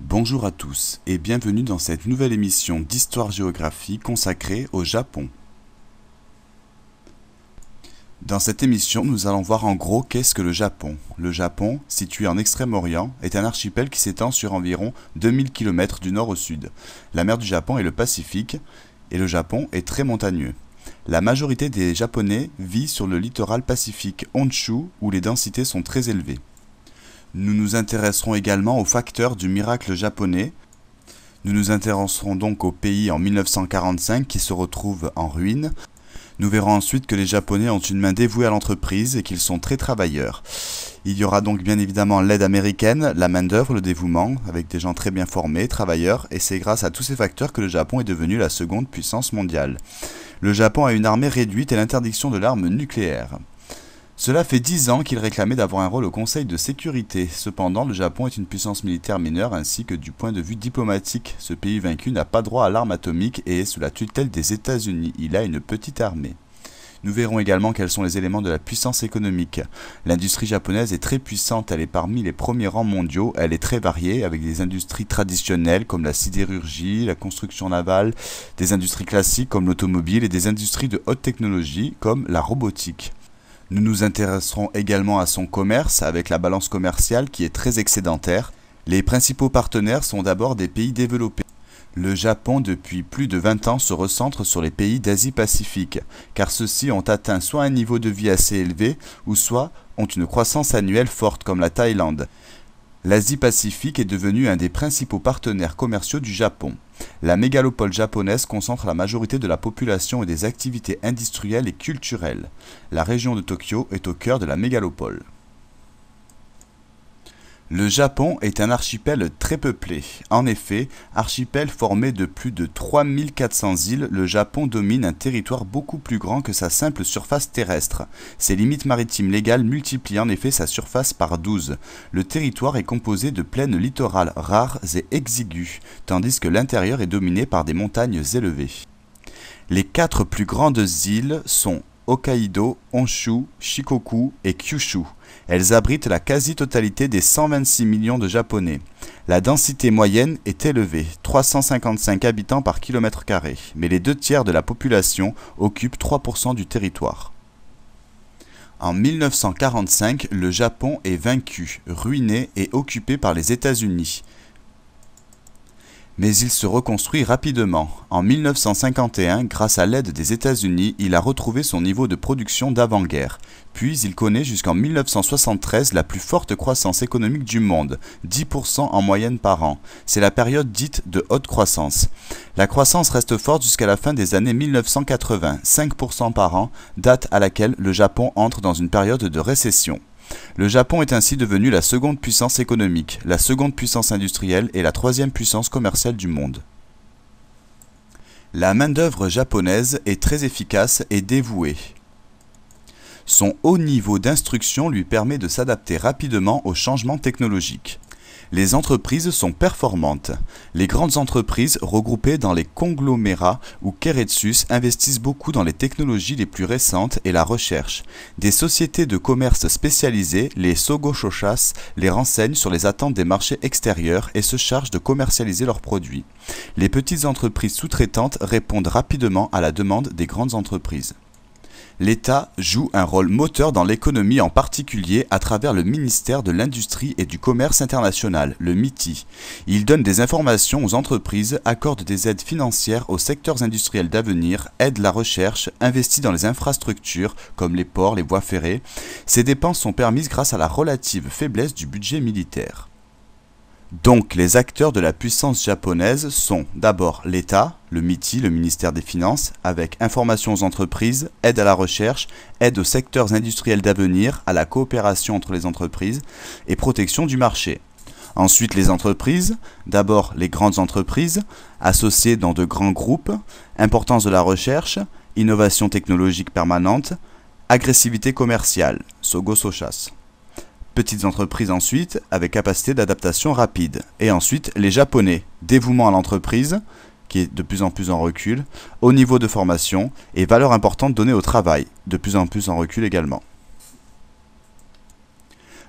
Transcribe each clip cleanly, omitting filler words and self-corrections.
Bonjour à tous et bienvenue dans cette nouvelle émission d'Histoire-Géographie consacrée au Japon. Dans cette émission, nous allons voir en gros qu'est-ce que le Japon. Le Japon, situé en Extrême-Orient, est un archipel qui s'étend sur environ 2000 km du nord au sud. La mer du Japon est le Pacifique et le Japon est très montagneux. La majorité des Japonais vit sur le littoral pacifique Honshu où les densités sont très élevées. Nous nous intéresserons également aux facteurs du miracle japonais. Nous nous intéresserons donc au pays en 1945 qui se retrouve en ruine. Nous verrons ensuite que les Japonais ont une main dévouée à l'entreprise et qu'ils sont très travailleurs. Il y aura donc bien évidemment l'aide américaine, la main-d'œuvre, le dévouement, avec des gens très bien formés, travailleurs, et c'est grâce à tous ces facteurs que le Japon est devenu la seconde puissance mondiale. Le Japon a une armée réduite et l'interdiction de l'arme nucléaire. Cela fait 10 ans qu'il réclamait d'avoir un rôle au Conseil de sécurité. Cependant, le Japon est une puissance militaire mineure ainsi que du point de vue diplomatique. Ce pays vaincu n'a pas droit à l'arme atomique et est sous la tutelle des États-Unis. Il a une petite armée. Nous verrons également quels sont les éléments de la puissance économique. L'industrie japonaise est très puissante, elle est parmi les premiers rangs mondiaux, elle est très variée avec des industries traditionnelles comme la sidérurgie, la construction navale, des industries classiques comme l'automobile et des industries de haute technologie comme la robotique. Nous nous intéresserons également à son commerce avec la balance commerciale qui est très excédentaire. Les principaux partenaires sont d'abord des pays développés. Le Japon, depuis plus de 20 ans, se recentre sur les pays d'Asie-Pacifique, car ceux-ci ont atteint soit un niveau de vie assez élevé, ou soit ont une croissance annuelle forte comme la Thaïlande. L'Asie-Pacifique est devenue un des principaux partenaires commerciaux du Japon. La mégalopole japonaise concentre la majorité de la population et des activités industrielles et culturelles. La région de Tokyo est au cœur de la mégalopole. Le Japon est un archipel très peuplé. En effet, archipel formé de plus de 3400 îles, le Japon domine un territoire beaucoup plus grand que sa simple surface terrestre. Ses limites maritimes légales multiplient en effet sa surface par 12. Le territoire est composé de plaines littorales rares et exiguës, tandis que l'intérieur est dominé par des montagnes élevées. Les 4 plus grandes îles sont Hokkaido, Honshu, Shikoku et Kyushu. Elles abritent la quasi-totalité des 126 millions de Japonais. La densité moyenne est élevée, 355 habitants par kilomètre carré, mais les 2/3 de la population occupent 3% du territoire. En 1945, le Japon est vaincu, ruiné et occupé par les États-Unis. Mais il se reconstruit rapidement. En 1951, grâce à l'aide des États-Unis, il a retrouvé son niveau de production d'avant-guerre. Puis il connaît jusqu'en 1973 la plus forte croissance économique du monde, 10% en moyenne par an. C'est la période dite de haute croissance. La croissance reste forte jusqu'à la fin des années 1980, 5% par an, date à laquelle le Japon entre dans une période de récession. Le Japon est ainsi devenu la seconde puissance économique, la seconde puissance industrielle et la troisième puissance commerciale du monde. La main-d'œuvre japonaise est très efficace et dévouée. Son haut niveau d'instruction lui permet de s'adapter rapidement aux changements technologiques. Les entreprises sont performantes. Les grandes entreprises regroupées dans les conglomérats ou keiretsus investissent beaucoup dans les technologies les plus récentes et la recherche. Des sociétés de commerce spécialisées, les sogo-shoshas, les renseignent sur les attentes des marchés extérieurs et se chargent de commercialiser leurs produits. Les petites entreprises sous-traitantes répondent rapidement à la demande des grandes entreprises. L'État joue un rôle moteur dans l'économie, en particulier à travers le ministère de l'Industrie et du Commerce international, le MITI. Il donne des informations aux entreprises, accorde des aides financières aux secteurs industriels d'avenir, aide la recherche, investit dans les infrastructures comme les ports, les voies ferrées. Ces dépenses sont permises grâce à la relative faiblesse du budget militaire. Donc, les acteurs de la puissance japonaise sont d'abord l'État, le MITI, le ministère des Finances, avec information aux entreprises, aide à la recherche, aide aux secteurs industriels d'avenir, à la coopération entre les entreprises et protection du marché. Ensuite, les entreprises, d'abord les grandes entreprises, associées dans de grands groupes, importance de la recherche, innovation technologique permanente, agressivité commerciale, sogo-soshas. Petites entreprises ensuite, avec capacité d'adaptation rapide. Et ensuite, les Japonais, dévouement à l'entreprise, qui est de plus en plus en recul, haut niveau de formation et valeur importante donnée au travail, de plus en plus en recul également.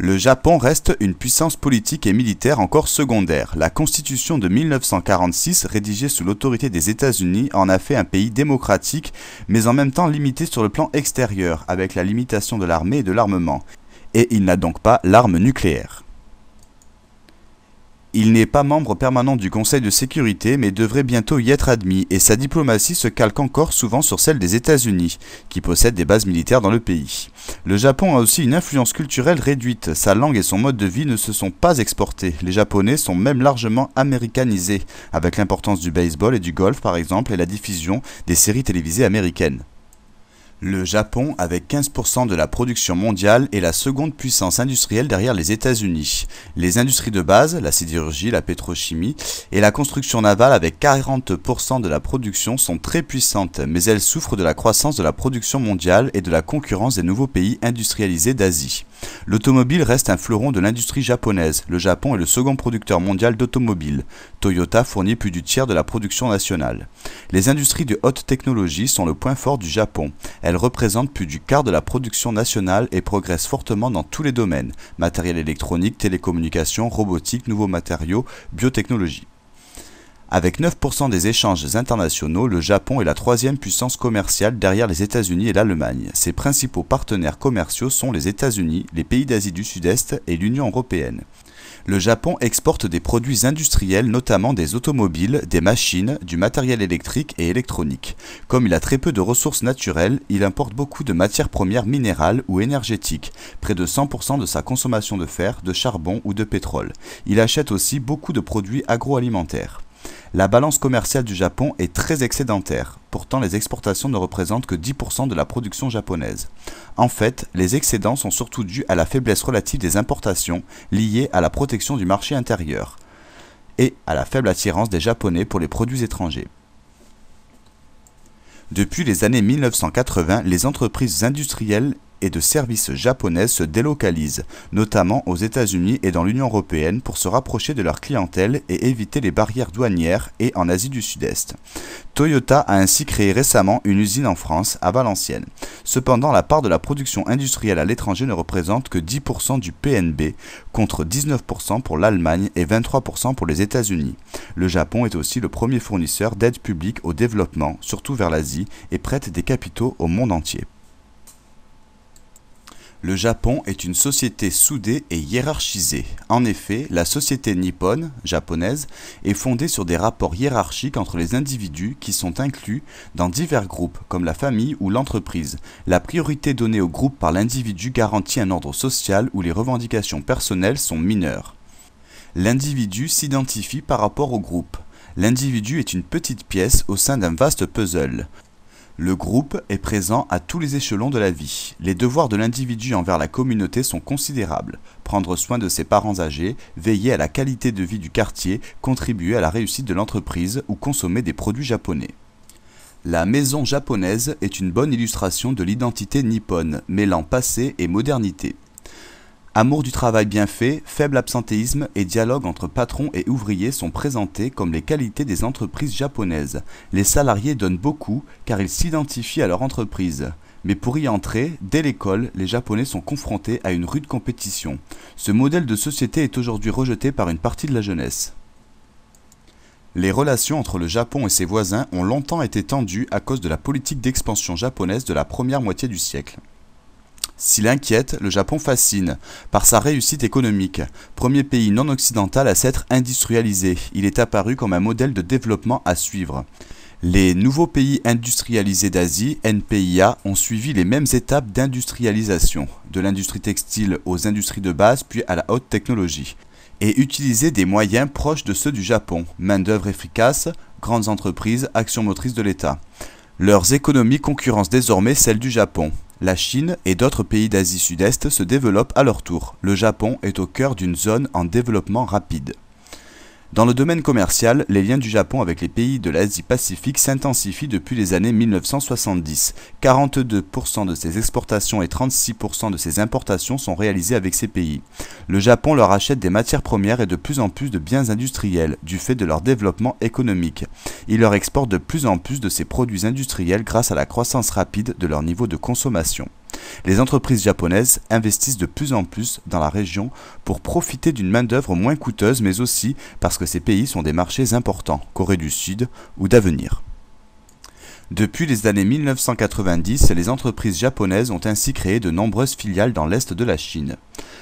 Le Japon reste une puissance politique et militaire encore secondaire. La Constitution de 1946, rédigée sous l'autorité des États-Unis, en a fait un pays démocratique, mais en même temps limité sur le plan extérieur, avec la limitation de l'armée et de l'armement. Et il n'a donc pas l'arme nucléaire. Il n'est pas membre permanent du Conseil de sécurité, mais devrait bientôt y être admis, et sa diplomatie se calque encore souvent sur celle des États-Unis, qui possèdent des bases militaires dans le pays. Le Japon a aussi une influence culturelle réduite, sa langue et son mode de vie ne se sont pas exportés, les Japonais sont même largement américanisés, avec l'importance du baseball et du golf par exemple, et la diffusion des séries télévisées américaines. Le Japon, avec 15% de la production mondiale, est la seconde puissance industrielle derrière les États-Unis. Les industries de base, la sidérurgie, la pétrochimie et la construction navale avec 40% de la production sont très puissantes, mais elles souffrent de la croissance de la production mondiale et de la concurrence des nouveaux pays industrialisés d'Asie. L'automobile reste un fleuron de l'industrie japonaise. Le Japon est le second producteur mondial d'automobiles. Toyota fournit plus du tiers de la production nationale. Les industries de haute technologie sont le point fort du Japon. Elles représentent plus du quart de la production nationale et progressent fortement dans tous les domaines, matériel électronique, télécommunications, robotique, nouveaux matériaux, biotechnologie. Avec 9% des échanges internationaux, le Japon est la troisième puissance commerciale derrière les États-Unis et l'Allemagne. Ses principaux partenaires commerciaux sont les États-Unis, les pays d'Asie du Sud-Est et l'Union européenne. Le Japon exporte des produits industriels, notamment des automobiles, des machines, du matériel électrique et électronique. Comme il a très peu de ressources naturelles, il importe beaucoup de matières premières minérales ou énergétiques, près de 100% de sa consommation de fer, de charbon ou de pétrole. Il achète aussi beaucoup de produits agroalimentaires. La balance commerciale du Japon est très excédentaire, pourtant les exportations ne représentent que 10% de la production japonaise. En fait, les excédents sont surtout dus à la faiblesse relative des importations liées à la protection du marché intérieur et à la faible attirance des Japonais pour les produits étrangers. Depuis les années 1980, les entreprises industrielles et de services japonaises se délocalisent, notamment aux États-Unis et dans l'Union européenne pour se rapprocher de leur clientèle et éviter les barrières douanières et en Asie du Sud-Est. Toyota a ainsi créé récemment une usine en France, à Valenciennes. Cependant, la part de la production industrielle à l'étranger ne représente que 10% du PNB, contre 19% pour l'Allemagne et 23% pour les États-Unis. Le Japon est aussi le premier fournisseur d'aide publique au développement, surtout vers l'Asie, et prête des capitaux au monde entier. Le Japon est une société soudée et hiérarchisée. En effet, la société nippone, japonaise, est fondée sur des rapports hiérarchiques entre les individus qui sont inclus dans divers groupes, comme la famille ou l'entreprise. La priorité donnée au groupe par l'individu garantit un ordre social où les revendications personnelles sont mineures. L'individu s'identifie par rapport au groupe. L'individu est une petite pièce au sein d'un vaste puzzle. Le groupe est présent à tous les échelons de la vie. Les devoirs de l'individu envers la communauté sont considérables. Prendre soin de ses parents âgés, veiller à la qualité de vie du quartier, contribuer à la réussite de l'entreprise ou consommer des produits japonais. La maison japonaise est une bonne illustration de l'identité nippone, mêlant passé et modernité. Amour du travail bien fait, faible absentéisme et dialogue entre patrons et ouvriers sont présentés comme les qualités des entreprises japonaises. Les salariés donnent beaucoup car ils s'identifient à leur entreprise. Mais pour y entrer, dès l'école, les Japonais sont confrontés à une rude compétition. Ce modèle de société est aujourd'hui rejeté par une partie de la jeunesse. Les relations entre le Japon et ses voisins ont longtemps été tendues à cause de la politique d'expansion japonaise de la première moitié du siècle. S'il inquiète, le Japon fascine, par sa réussite économique. Premier pays non occidental à s'être industrialisé, il est apparu comme un modèle de développement à suivre. Les nouveaux pays industrialisés d'Asie, NPIA, ont suivi les mêmes étapes d'industrialisation, de l'industrie textile aux industries de base puis à la haute technologie, et utilisé des moyens proches de ceux du Japon, main-d'œuvre efficace, grandes entreprises, actions motrices de l'État. Leurs économies concurrencent désormais celles du Japon. La Chine et d'autres pays d'Asie Sud-Est se développent à leur tour. Le Japon est au cœur d'une zone en développement rapide. Dans le domaine commercial, les liens du Japon avec les pays de l'Asie-Pacifique s'intensifient depuis les années 1970. 42% de ses exportations et 36% de ses importations sont réalisées avec ces pays. Le Japon leur achète des matières premières et de plus en plus de biens industriels, du fait de leur développement économique. Il leur exporte de plus en plus de ces produits industriels grâce à la croissance rapide de leur niveau de consommation. Les entreprises japonaises investissent de plus en plus dans la région pour profiter d'une main-d'œuvre moins coûteuse, mais aussi parce que ces pays sont des marchés importants, Corée du Sud ou d'avenir. Depuis les années 1990, les entreprises japonaises ont ainsi créé de nombreuses filiales dans l'est de la Chine.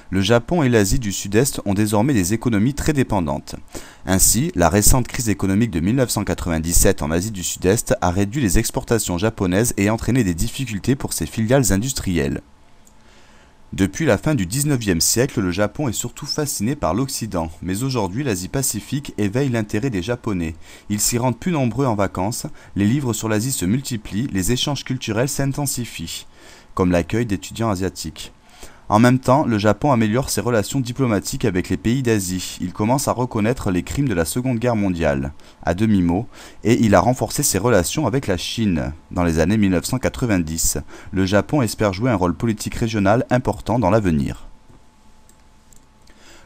Le Japon et l'Asie du Sud-Est ont désormais des économies très dépendantes. Ainsi, la récente crise économique de 1997 en Asie du Sud-Est a réduit les exportations japonaises et entraîné des difficultés pour ses filiales industrielles. Depuis la fin du XIXe siècle, le Japon est surtout fasciné par l'Occident, mais aujourd'hui l'Asie-Pacifique éveille l'intérêt des Japonais. Ils s'y rendent plus nombreux en vacances, les livres sur l'Asie se multiplient, les échanges culturels s'intensifient, comme l'accueil d'étudiants asiatiques. En même temps, le Japon améliore ses relations diplomatiques avec les pays d'Asie. Il commence à reconnaître les crimes de la Seconde Guerre mondiale, à demi-mot, et il a renforcé ses relations avec la Chine. Dans les années 1990, le Japon espère jouer un rôle politique régional important dans l'avenir.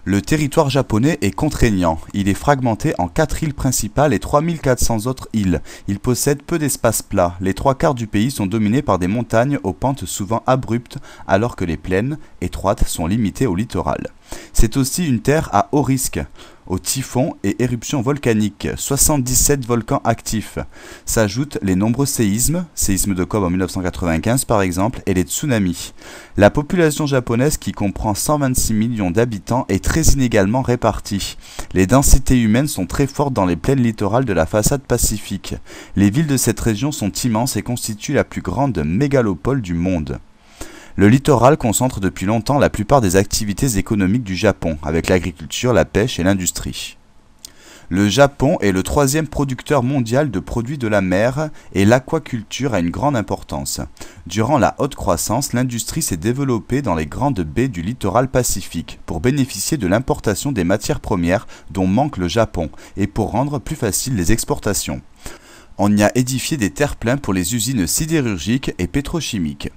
Le territoire japonais est contraignant. Il est fragmenté en 4 îles principales et 3400 autres îles. Il possède peu d'espace plat. Les 3/4 du pays sont dominés par des montagnes aux pentes souvent abruptes, alors que les plaines, étroites, sont limitées au littoral. C'est aussi une terre à haut risque, aux typhons et éruptions volcaniques, 77 volcans actifs. S'ajoutent les nombreux séismes de Kobe en 1995 par exemple, et les tsunamis. La population japonaise, qui comprend 126 millions d'habitants, est très inégalement répartie. Les densités humaines sont très fortes dans les plaines littorales de la façade pacifique. Les villes de cette région sont immenses et constituent la plus grande mégalopole du monde. Le littoral concentre depuis longtemps la plupart des activités économiques du Japon, avec l'agriculture, la pêche et l'industrie. Le Japon est le 3e producteur mondial de produits de la mer et l'aquaculture a une grande importance. Durant la haute croissance, l'industrie s'est développée dans les grandes baies du littoral pacifique pour bénéficier de l'importation des matières premières dont manque le Japon et pour rendre plus faciles les exportations. On y a édifié des terre-pleins pour les usines sidérurgiques et pétrochimiques.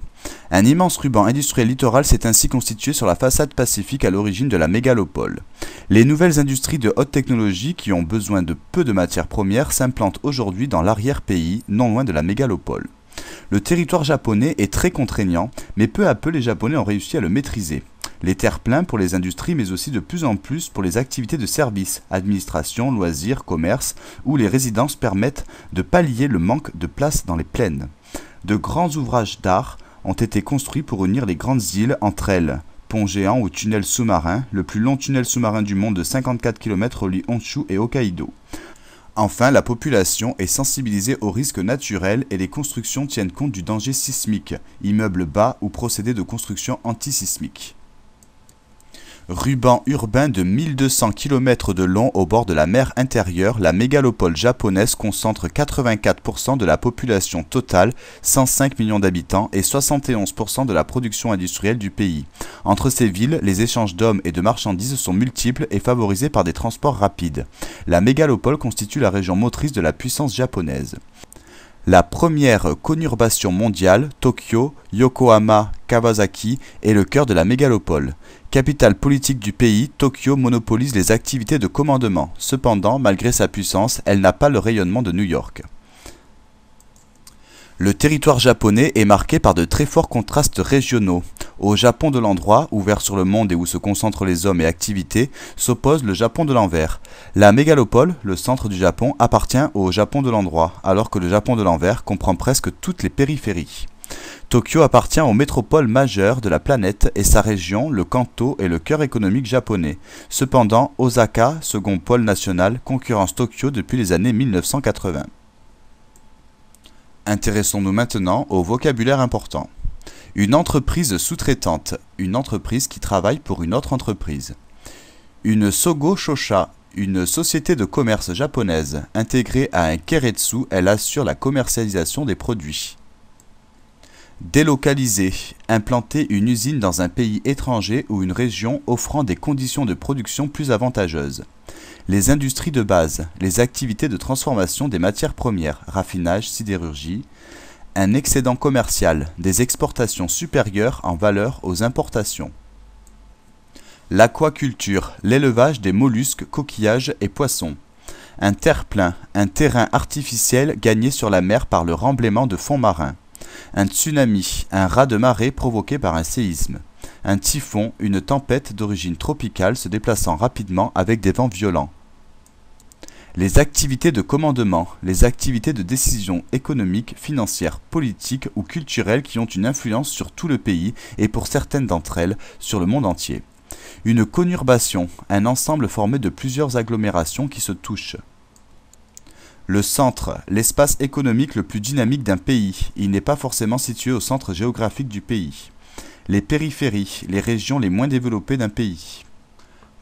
Un immense ruban industriel littoral s'est ainsi constitué sur la façade pacifique à l'origine de la mégalopole. Les nouvelles industries de haute technologie qui ont besoin de peu de matières premières s'implantent aujourd'hui dans l'arrière-pays, non loin de la mégalopole. Le territoire japonais est très contraignant, mais peu à peu les Japonais ont réussi à le maîtriser. Les terre-pleins pour les industries, mais aussi de plus en plus pour les activités de services, administration, loisirs, commerce, où les résidences permettent de pallier le manque de place dans les plaines. De grands ouvrages d'art ont été construits pour unir les grandes îles entre elles. Ponts géants ou tunnels sous-marins, le plus long tunnel sous-marin du monde de 54 km relie Honshu et Hokkaido. Enfin, la population est sensibilisée aux risques naturels et les constructions tiennent compte du danger sismique, immeubles bas ou procédés de construction antisismique. Ruban urbain de 1200 km de long au bord de la mer intérieure, la mégalopole japonaise concentre 84% de la population totale, 105 millions d'habitants, et 71% de la production industrielle du pays. Entre ces villes, les échanges d'hommes et de marchandises sont multiples et favorisés par des transports rapides. La mégalopole constitue la région motrice de la puissance japonaise. La première conurbation mondiale, Tokyo, Yokohama, Kawasaki, est le cœur de la mégalopole. Capitale politique du pays, Tokyo monopolise les activités de commandement. Cependant, malgré sa puissance, elle n'a pas le rayonnement de New York. Le territoire japonais est marqué par de très forts contrastes régionaux. Au Japon de l'endroit, ouvert sur le monde et où se concentrent les hommes et activités, s'oppose le Japon de l'envers. La mégalopole, le centre du Japon, appartient au Japon de l'endroit, alors que le Japon de l'envers comprend presque toutes les périphéries. Tokyo appartient aux métropoles majeures de la planète et sa région, le Kanto, est le cœur économique japonais. Cependant, Osaka, second pôle national, concurrence Tokyo depuis les années 1980. Intéressons-nous maintenant au vocabulaire important. Une entreprise sous-traitante, une entreprise qui travaille pour une autre entreprise. Une Sogo Shosha, une société de commerce japonaise. Intégrée à un keiretsu, elle assure la commercialisation des produits. Délocaliser, implanter une usine dans un pays étranger ou une région offrant des conditions de production plus avantageuses. Les industries de base, les activités de transformation des matières premières, raffinage, sidérurgie. Un excédent commercial, des exportations supérieures en valeur aux importations. L'aquaculture, l'élevage des mollusques, coquillages et poissons. Un terre-plein, un terrain artificiel gagné sur la mer par le remblaiement de fonds marins. Un tsunami, un raz-de-marée provoqué par un séisme. Un typhon, une tempête d'origine tropicale se déplaçant rapidement avec des vents violents. Les activités de commandement, les activités de décision économique, financière, politique ou culturelle qui ont une influence sur tout le pays et pour certaines d'entre elles, sur le monde entier. Une conurbation, un ensemble formé de plusieurs agglomérations qui se touchent. Le centre, l'espace économique le plus dynamique d'un pays. Il n'est pas forcément situé au centre géographique du pays. Les périphéries, les régions les moins développées d'un pays.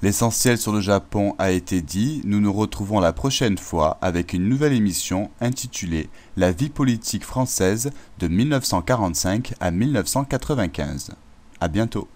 L'essentiel sur le Japon a été dit, nous nous retrouvons la prochaine fois avec une nouvelle émission intitulée « La vie politique française de 1945 à 1995 ». À bientôt.